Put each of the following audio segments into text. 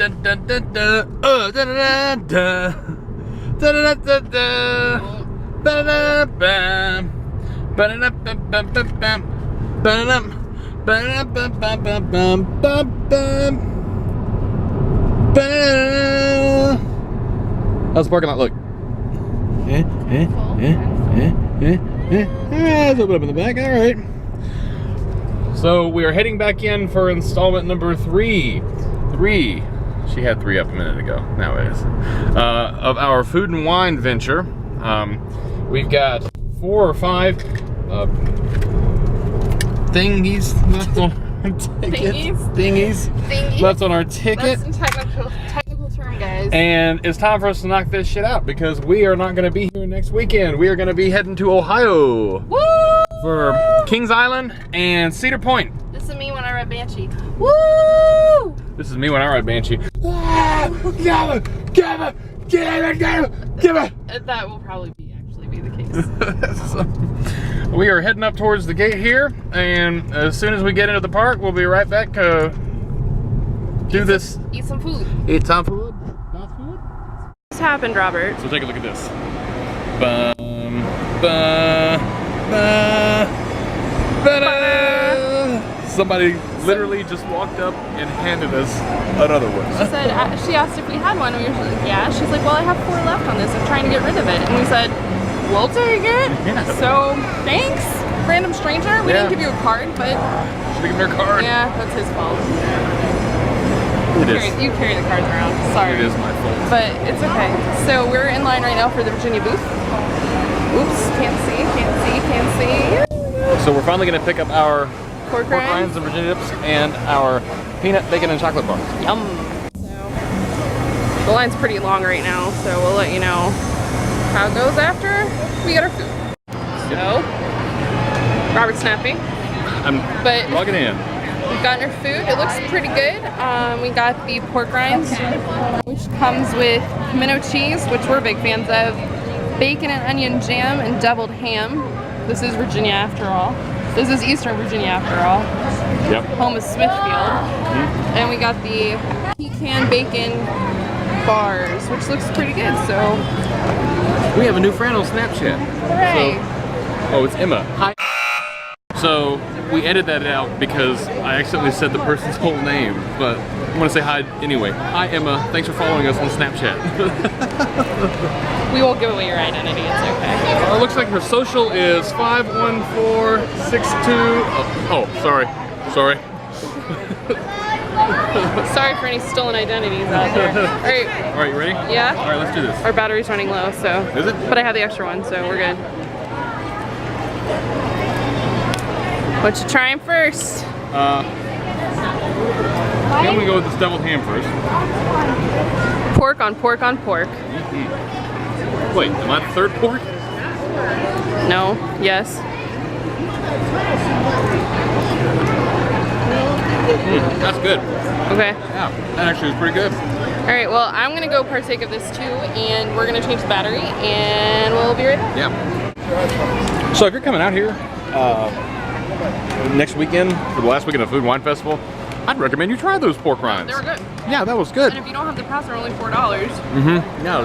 How's the parking lot look? Let's open up in the back. All right. So we are heading back in for installment number 3. She had 3 up a minute ago. Now it is. Of our food and wine venture. We've got 4 or 5 thingies left on our ticket. Thingies left on our ticket. That's some technical term, guys. And it's time for us to knock this shit out because we are not going to be here next weekend. We are going to be heading to Ohio. Woo! For Kings Island and Cedar Point. This is me when I ride Banshee. Woo! This is me when I ride Banshee. That will probably actually be the case. So, we are heading up towards the gate here, and as soon as we get into the park, we'll be right back to do this. Eat some food. Eat some food. Not food. What's happened, Robert? So take a look at this. Somebody literally just walked up and handed us another one. She said, she asked if we had one, and we were like, yeah. She's like, well, I have 4 left on this. I'm trying to get rid of it. And we said, we'll take it. Yeah. So, thanks, random stranger. We didn't give you a card, but... Should have given her a card. Yeah, that's his fault. You carry the cards around. Sorry. It is my fault. But it's okay. So, we're in line right now for the Virginia booth. Oops, can't see. So we're finally going to pick up our Pork rinds and Virginia dips and our peanut, bacon, and chocolate bars. Yum. So, the line's pretty long right now, so we'll let you know how it goes after we get our food. So, Robert's snapping. I'm logging in. We've gotten our food. It looks pretty good. We got the pork rinds, which comes with pimento cheese, which we're big fans of, bacon and onion jam, and deviled ham. This is Virginia after all. This is Eastern Virginia after all. Yep. Home of Smithfield. And we got the pecan bacon bars, which looks pretty good, so. We have a new friend on Snapchat. Hooray. So, it's Emma. Hi. So, we edited that out because I accidentally said the person's whole name, but I want to say hi anyway. Hi Emma, thanks for following us on Snapchat. We won't give away your identity, it's okay. It looks like her social is 51462. Oh, sorry. Sorry for any stolen identities out there. Alright, you ready? Yeah? Alright, let's do this. Our battery's running low, so. Is it? But I have the extra one, so we're good. What you trying first? Can we go with this deviled ham first? Pork on pork on pork. Wait, am I the third pork? No. Yes. That's good. Okay. Yeah, that actually is pretty good. Alright, well, I'm going to go partake of this too, and we're going to change the battery, and we'll be right back. Yeah. So if you're coming out here next weekend, for the last weekend of Food and Wine Festival, I'd recommend you try those pork rinds. They were good. Yeah, that was good. And if you don't have the pass, they're only $4. Yeah,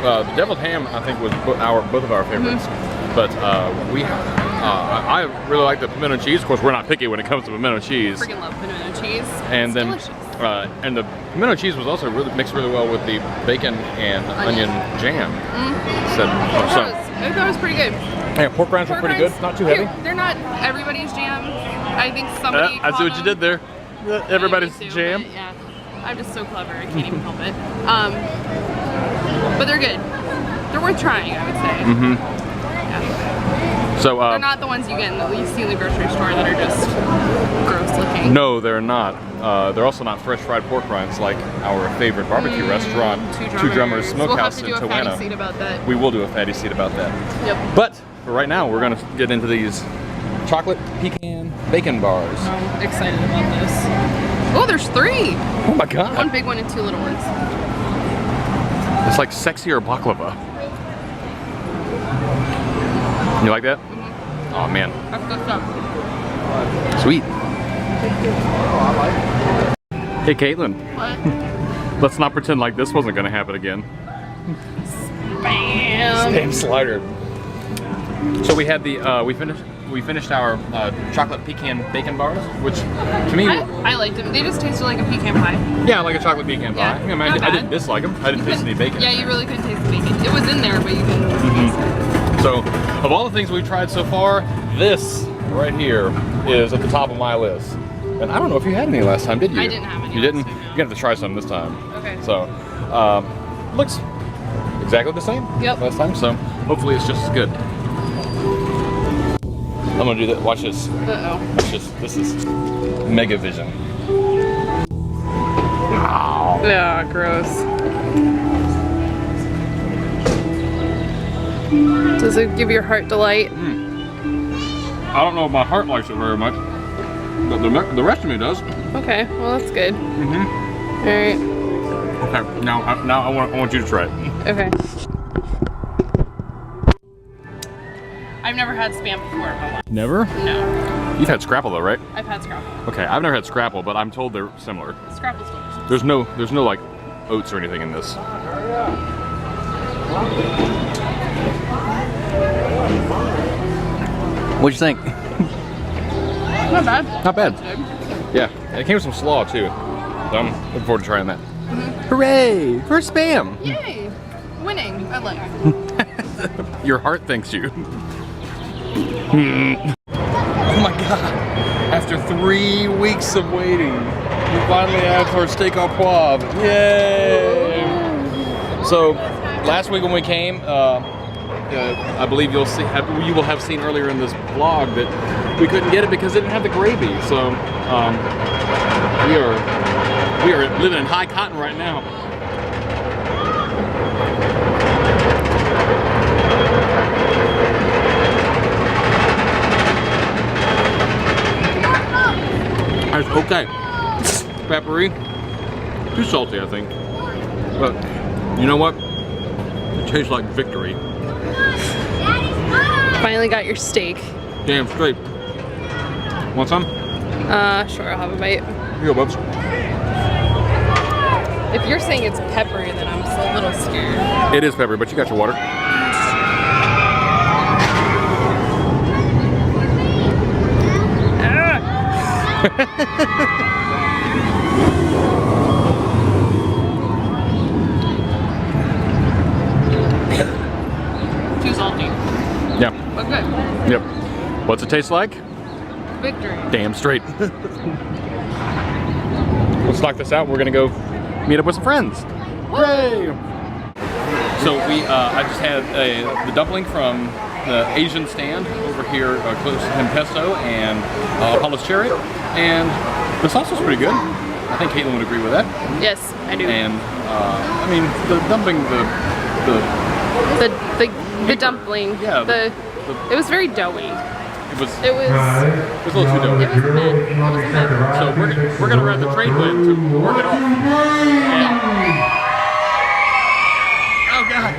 the deviled ham, I think, was both of our favorites. But I really like the pimento cheese. Of course, we're not picky when it comes to pimento cheese. Freaking love pimento cheese. And then, delicious. and the pimento cheese was also really mixed really well with the bacon and onion jam. I thought it was pretty good. Yeah, pork rinds were pretty good. Not too heavy. They're not everybody's jam. I think somebody. I see what you did there. Everybody's jam. Yeah, I'm just so clever. I can't even help it. But they're good. They're worth trying, I would say. Yeah. So they're not the ones you see in the grocery store that are just gross looking. No, they're not. They're also not fresh fried pork rinds like our favorite barbecue restaurant, Two Drummers Smokehouse in Tawana. We'll have to do a fatty seed about that. We will do a fatty seed about that. Yep. But for right now, we're gonna get into these chocolate pecan bacon bars. I'm excited about this. Oh, there's 3. Oh my god. One big one and 2 little ones. It's like sexier baklava. You like that? Oh man. That's good stuff. Sweet. Hey Caitlin. What? Let's not pretend like this wasn't gonna happen again. Bam! Spam slider. So we had the we finished our chocolate pecan bacon bars, which to me I liked them. They just tasted like a pecan pie. yeah, like a chocolate pecan pie. Yeah, I, mean, not I didn't bad. dislike them. I didn't taste any bacon. Yeah, you really couldn't taste the bacon. It was in there, but you couldn't taste it. So, of all the things we've tried so far, this right here is at the top of my list. And I don't know if you had any last time, did you? I didn't have any You didn't? last time, no. You're gonna have to try some this time. Okay. So, looks exactly the same Yep. last time, so hopefully it's just as good. I'm gonna do that. Watch this. Uh-oh. Watch this. This is Mega Vision. Wow. Yeah, gross. Does it give your heart delight? I don't know if my heart likes it very much, but the rest of me does. Okay, well that's good. Mm-hmm. Alright. Okay, now I want you to try it. Okay. I've never had Spam before in my life. Never? No. You've had Scrapple though, right? I've had Scrapple. Okay, I've never had Scrapple, but I'm told they're similar. Scrapple's delicious. There's no like oats or anything in this. What'd you think? Not bad. Not bad. That's good. Yeah, and it came with some slaw too. So I'm looking forward to trying that. Hooray! For Spam! Yay! Winning. I like. Your heart thanks you. Oh my god. After 3 weeks of waiting, we finally have our steak au poivre. Yay! So, last week when we came, I believe you will have seen earlier in this vlog that we couldn't get it because it didn't have the gravy. So, we are living in high cotton right now. It's okay. Peppery. Too salty, I think. But you know what? It tastes like victory. Finally got your steak. Damn straight. Want some? Sure, I'll have a bite. Here you go, Bubs. If you're saying it's peppery, then I'm just a little scared. It is peppery, but you got your water. Too salty. Yeah. But good. Yep. What's it taste like? Victory. Damn straight. Let's knock this out. We're gonna go meet up with some friends. Hooray! So I just had the dumpling from the Asian stand over here close to Tempesto and Apollo's Cherry, and the sauce was pretty good. I think Caitlin would agree with that. Yes, I do. And I mean, the dumpling, the dumpling. Yeah, it was very doughy. it was It was a little too doughy. it was a bit. It was a bit. So we're gonna ride the trade wind to work it off. And, oh god!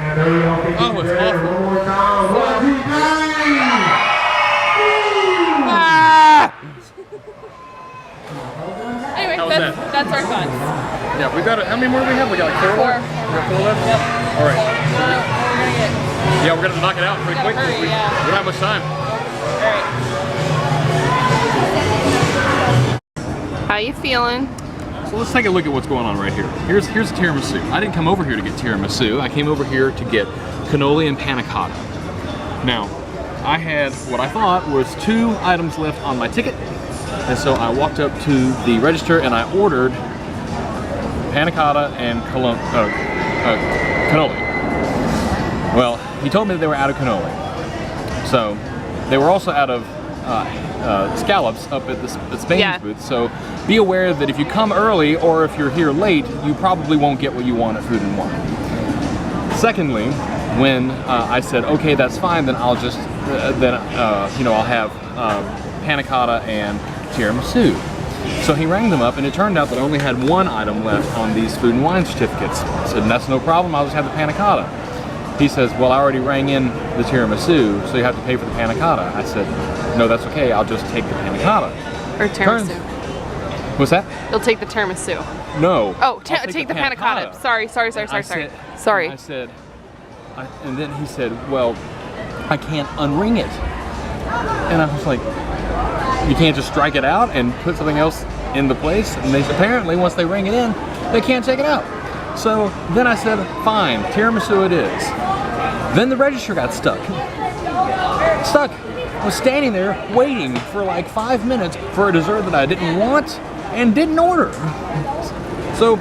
Oh, it's awful. Ah! Anyway, How was that's our thoughts. Yeah, we got it. How many more do we have? We got like 4 Four. left. We got 4 left. Yep. All right. We're gonna get. Yeah, we're gonna knock it out pretty Gotta quick. hurry, We yeah. don't have much time. All right. How you feeling? So let's take a look at what's going on right here. Here's tiramisu. I didn't come over here to get tiramisu. I came over here to get cannoli and panna cotta. Now, I had what I thought was 2 items left on my ticket, and so I walked up to the register and I ordered panna cotta and cannoli. Well, he told me that they were out of cannoli. So, they were also out of scallops up at the Spain's booth. So, be aware that if you come early or if you're here late, you probably won't get what you want at Food and Wine. Secondly, when I said, okay, that's fine, then I'll just, I'll have panna cotta and tiramisu. So he rang them up, and it turned out that I only had 1 item left on these Food and Wine certificates. I said, that's no problem, I'll just have the panna cotta. He says, well, I already rang in the tiramisu, so you have to pay for the panna cotta. I said, no, that's okay, I'll just take the panna cotta. Or tiramisu. What's that? You'll take the tiramisu. No. Oh, take the panna cotta. Sorry. Sorry. I said, and then he said, well, I can't unring it. And I was like, you can't just strike it out and put something else in the place? And they apparently, once they ring it in, they can't take it out. So then I said, fine, tiramisu it is. Then the register got stuck. I was standing there waiting for like 5 minutes for a dessert that I didn't want and didn't order. So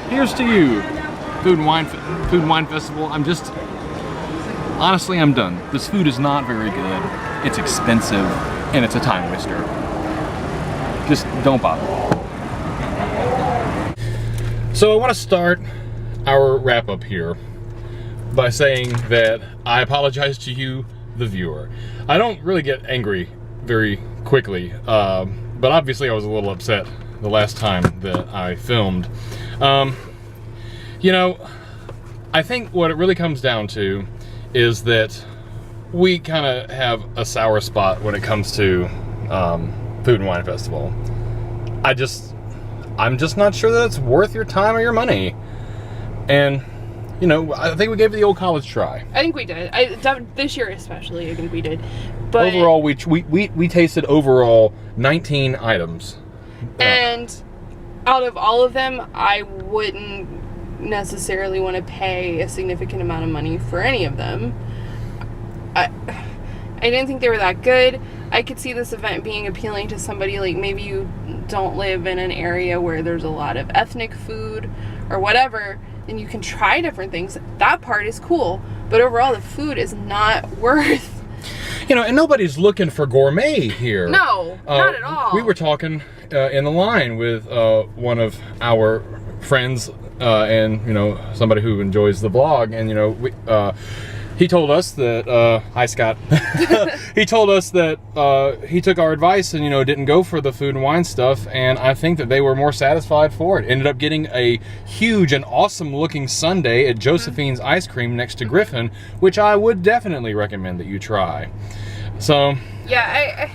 here's to you, Food and Wine Festival. Honestly, I'm done. This food is not very good. It's expensive and it's a time waster. Just don't bother. So I want to start our wrap up here by saying that I apologize to you, the viewer. I don't really get angry very quickly, but obviously I was a little upset the last time that I filmed. You know, I think what it really comes down to is that we kind of have a sour spot when it comes to Food and Wine Festival. I'm just not sure that it's worth your time or your money. And, you know, I think we gave it the old college try. I think we did. This year especially, I think we did. But overall, we tasted overall 19 items. And out of all of them, I wouldn't necessarily want to pay a significant amount of money for any of them. I didn't think they were that good. I could see this event being appealing to somebody like maybe you don't live in an area where there's a lot of ethnic food or whatever, and you can try different things. That part is cool, but overall the food is not worth. You know, and nobody's looking for gourmet here. No, not at all. We were talking in the line with one of our friends and, you know, somebody who enjoys the vlog, and, you know, he told us that, hi Scott, he told us that he took our advice and, you know, didn't go for the food and wine stuff, and I think that they were more satisfied for it. Ended up getting a huge and awesome looking sundae at Josephine's Ice Cream next to Griffin, which I would definitely recommend that you try. So yeah,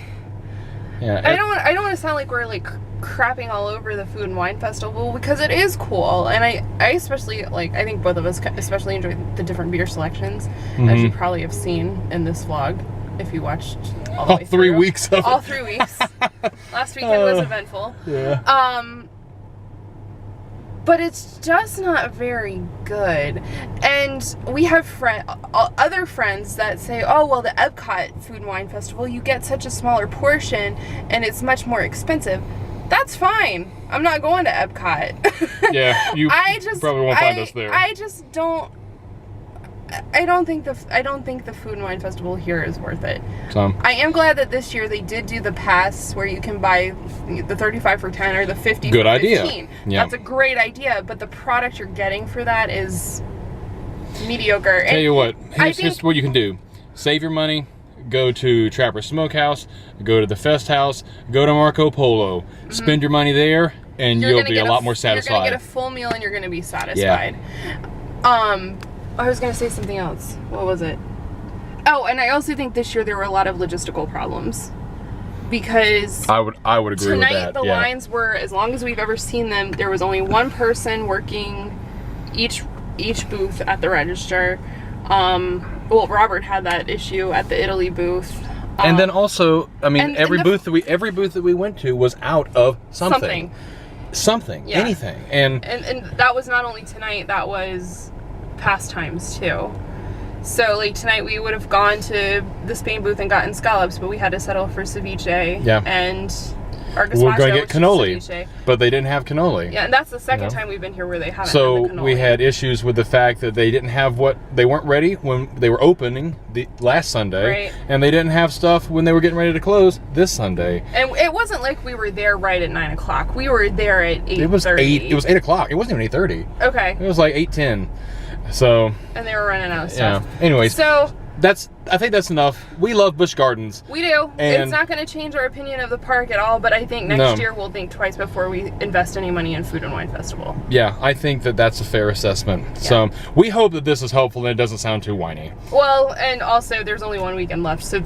I don't want to sound like we're like crapping all over the Food and Wine Festival, because it is cool, and I especially like, I think both of us especially enjoy the different beer selections, as you probably have seen in this vlog if you watched all the way 3 weeks of all 3 weeks. Last weekend was eventful. Yeah. But it's just not very good. And we have other friends that say, oh, well, the Epcot Food and Wine Festival, you get such a smaller portion and it's much more expensive. That's fine. I'm not going to Epcot. Yeah, you probably won't find us there. I just don't. I don't think the Food and Wine Festival here is worth it. I am glad that this year they did do the pass where you can buy the 35 for 10 or the 50 Good for 15. idea. Yeah. That's a great idea, but the product you're getting for that is mediocre. Tell you what, here's what you can do. Save your money. Go to Trapper Smokehouse. Go to the Fest House. Go to Marco Polo. Spend your money there, and you'll be a lot more satisfied. You're gonna get a full meal, and you're gonna be satisfied. Yeah. I was going to say something else. What was it? Oh, and I also think this year there were a lot of logistical problems. Because I would agree with that. Tonight the lines were, as long as we've ever seen them, there was only one person working each booth at the register. Well, Robert had that issue at the Italy booth. And then also, I mean, every booth that we went to was out of something. Yeah. Anything. And that was not only tonight, that was past times too. So like tonight we would have gone to the Spain booth and gotten scallops, but we had to settle for ceviche. Yeah. And our gazpacho, we're going to get cannoli, but they didn't have cannoli. Yeah, and that's the second time we've been here where they haven't so had the cannoli. We had issues with the fact that they didn't have they weren't ready when they were opening the last Sunday, right. And they didn't have stuff when they were getting ready to close this Sunday. And it wasn't like we were there right at 9 o'clock. We were there at 8:30. It was 8 o'clock. It wasn't even 8:30. Okay. It was like 8:10. So. And they were running out of stuff. Yeah. Anyways. So. I think that's enough. We love Busch Gardens. We do. And it's not going to change our opinion of the park at all, but I think next year we'll think twice before we invest any money in Food and Wine Festival. Yeah, I think that that's a fair assessment. Yeah. So we hope that this is helpful and it doesn't sound too whiny. Well, and also there's only one weekend left, so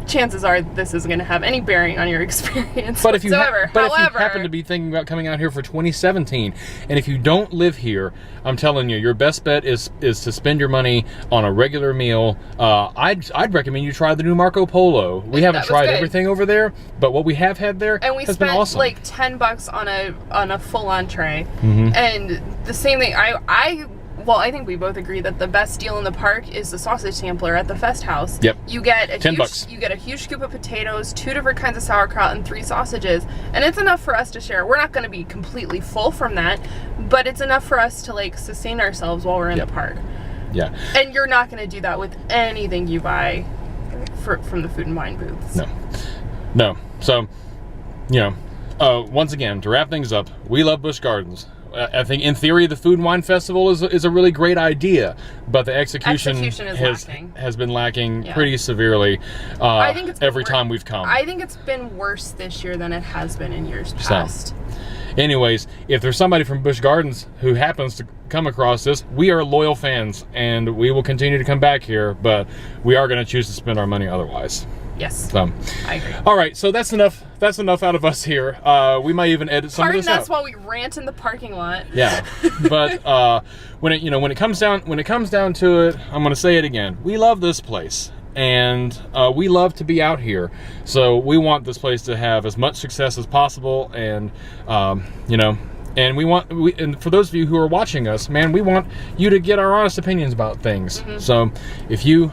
chances are this isn't going to have any bearing on your experience But if you whatsoever. if you happen to be thinking about coming out here for 2017, and if you don't live here, I'm telling you, your best bet is to spend your money on a regular meal. I'd recommend you try the new Marco Polo. We haven't tried everything over there, but what we have had there has been awesome. Like $10 on a full entree, Mm-hmm. and the same thing. I think we both agree that the best deal in the park is the sausage sampler at the Fest House. Yep. You get $10. You get a huge scoop of potatoes, 2 different kinds of sauerkraut, and 3 sausages, and it's enough for us to share. We're not going to be completely full from that, but it's enough for us to like sustain ourselves while we're in the park. Yeah. And you're not going to do that with anything you buy from the food and wine booths. No. So, once again, to wrap things up, we love Busch Gardens. I think in theory the Food and Wine Festival is a really great idea, but the execution has been lacking pretty severely I think it's every time we've come. I think it's been worse this year than it has been in years past. So, anyways, if there's somebody from Busch Gardens who happens to come across this, we are loyal fans and we will continue to come back here, but we are going to choose to spend our money otherwise. Yes. So, I agree. All right, so that's enough out of us here. We might even edit some of this out. That's why we rant in the parking lot. Yeah. But when it comes down to it, I'm going to say it again. We love this place. And we love to be out here, so we want this place to have as much success as possible. And and for those of you who are watching us, man, we want you to get our honest opinions about things. Mm-hmm. So if you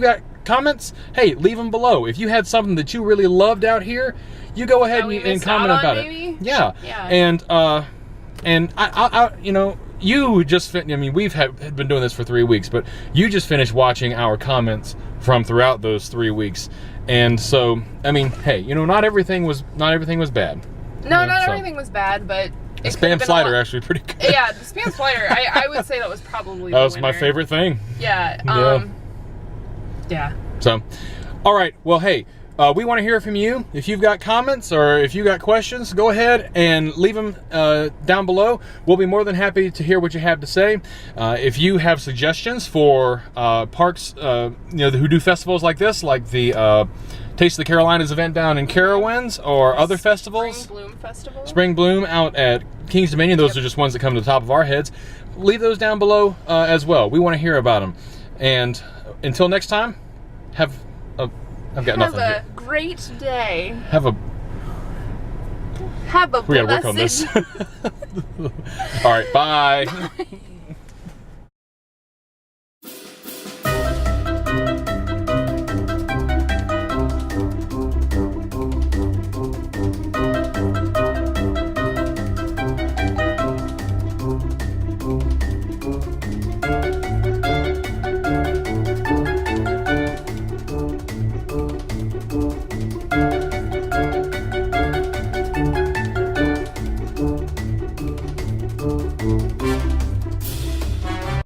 got comments, hey, leave them below. If you had something that you really loved out here, you go ahead and comment about it. Yeah. And I you just we've been doing this for 3 weeks, but you just finished watching our comments from throughout those 3 weeks, and so hey, not everything was bad. No, not everything was bad, but the spam slider actually pretty good. Yeah, the spam slider. I would say that was probably that was my favorite thing. Yeah. Yeah. So, all right. Well, hey, we want to hear from you. If you've got comments or if you got questions, go ahead and leave them down below. We'll be more than happy to hear what you have to say. If you have suggestions for parks, who do festivals like this, like the Taste of the Carolinas event down in Carowinds, or other festivals. Spring Bloom Festival. Spring Bloom out at King's Dominion. Those are just ones that come to the top of our heads. Leave those down below as well. We want to hear about them. And until next time, I've got nothing here. Have a great day. We gotta work on this. All right, bye.